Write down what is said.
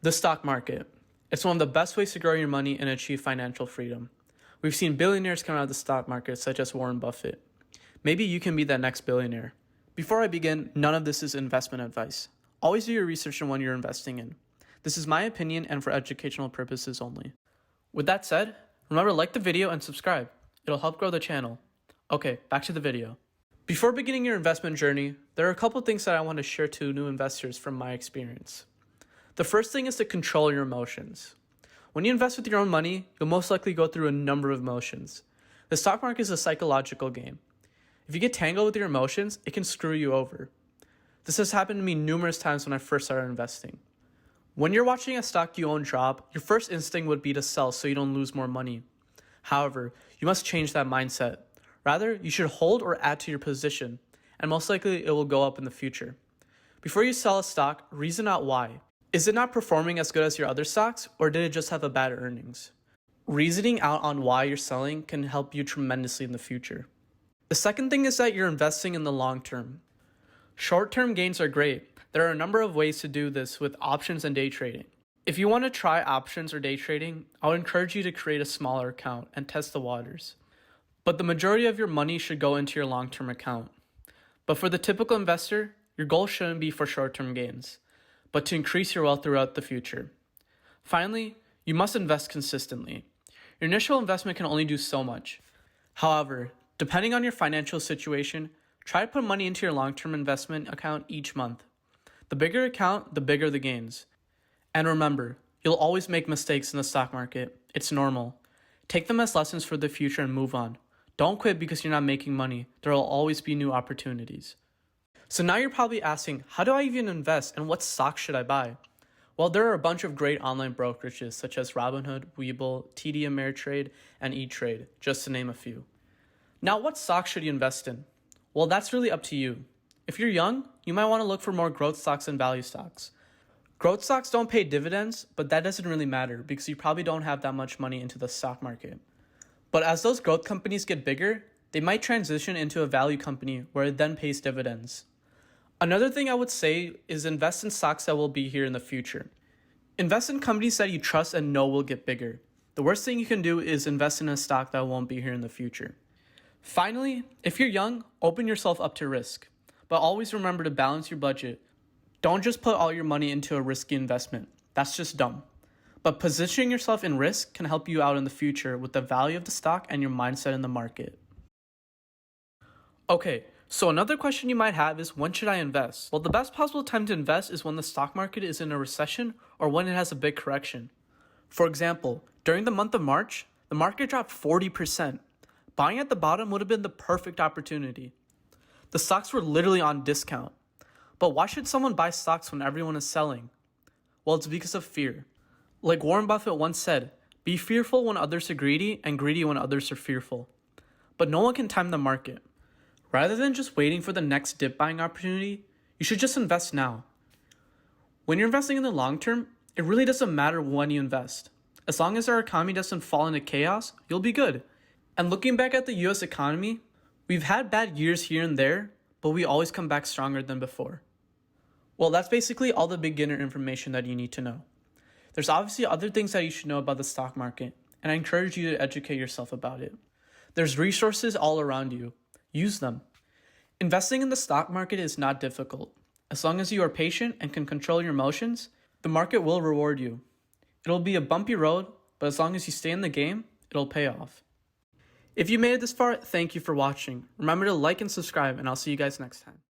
The stock market. It's one of the best ways to grow your money and achieve financial freedom. We've seen billionaires come out of the stock market, such as Warren Buffett. Maybe you can be that next billionaire. Before I begin, none of this is investment advice. Always do your research on what you're investing in. This is my opinion and for educational purposes only. With that said, remember to like the video and subscribe. It'll help grow the channel. Okay, back to the video. Before beginning your investment journey, there are a couple things that I want to share to new investors from my experience. The first thing is to control your emotions. When you invest with your own money, you'll most likely go through a number of emotions. The stock market is a psychological game. If you get tangled with your emotions, it can screw you over. This has happened to me numerous times when I first started investing. When you're watching a stock you own drop, your first instinct would be to sell so you don't lose more money. However, you must change that mindset. Rather, you should hold or add to your position, and most likely it will go up in the future. Before you sell a stock, reason out why. Is it not performing as good as your other stocks, or did it just have a bad earnings? Reasoning out on why you're selling can help you tremendously in the future. The second thing is that you're investing in the long term. Short-term gains are great. There are a number of ways to do this with options and day trading. If you want to try options or day trading, I would encourage you to create a smaller account and test the waters. But the majority of your money should go into your long-term account. But for the typical investor, your goal shouldn't be for short-term gains, but to increase your wealth throughout the future. Finally, you must invest consistently. Your initial investment can only do so much. However, depending on your financial situation, try to put money into your long-term investment account each month. The bigger account, the bigger the gains. And remember, you'll always make mistakes in the stock market. It's normal. Take them as lessons for the future and move on. Don't quit because you're not making money. There will always be new opportunities. So now you're probably asking, how do I even invest and what stocks should I buy? Well, there are a bunch of great online brokerages such as Robinhood, Webull, TD Ameritrade, and E-Trade, just to name a few. Now, what stocks should you invest in? Well, that's really up to you. If you're young, you might want to look for more growth stocks and value stocks. Growth stocks don't pay dividends, but that doesn't really matter because you probably don't have that much money into the stock market. But as those growth companies get bigger, they might transition into a value company where it then pays dividends. Another thing I would say is invest in stocks that will be here in the future. Invest in companies that you trust and know will get bigger. The worst thing you can do is invest in a stock that won't be here in the future. Finally, if you're young, open yourself up to risk. But always remember to balance your budget. Don't just put all your money into a risky investment. That's just dumb. But positioning yourself in risk can help you out in the future with the value of the stock and your mindset in the market. Okay. So another question you might have is, when should I invest? Well, the best possible time to invest is when the stock market is in a recession or when it has a big correction. For example, during the month of March, the market dropped 40%. Buying at the bottom would have been the perfect opportunity. The stocks were literally on discount. But why should someone buy stocks when everyone is selling? Well, it's because of fear. Like Warren Buffett once said, be fearful when others are greedy and greedy when others are fearful. But no one can time the market. Rather than just waiting for the next dip buying opportunity, you should just invest now. When you're investing in the long term, it really doesn't matter when you invest. As long as our economy doesn't fall into chaos, you'll be good. And looking back at the US economy, we've had bad years here and there, but we always come back stronger than before. Well, that's basically all the beginner information that you need to know. There's obviously other things that you should know about the stock market, and I encourage you to educate yourself about it. There's resources all around you. Use them. Investing in the stock market is not difficult. As long as you are patient and can control your emotions, the market will reward you. It'll be a bumpy road, but as long as you stay in the game, it'll pay off. If you made it this far, thank you for watching. Remember to like and subscribe, and I'll see you guys next time.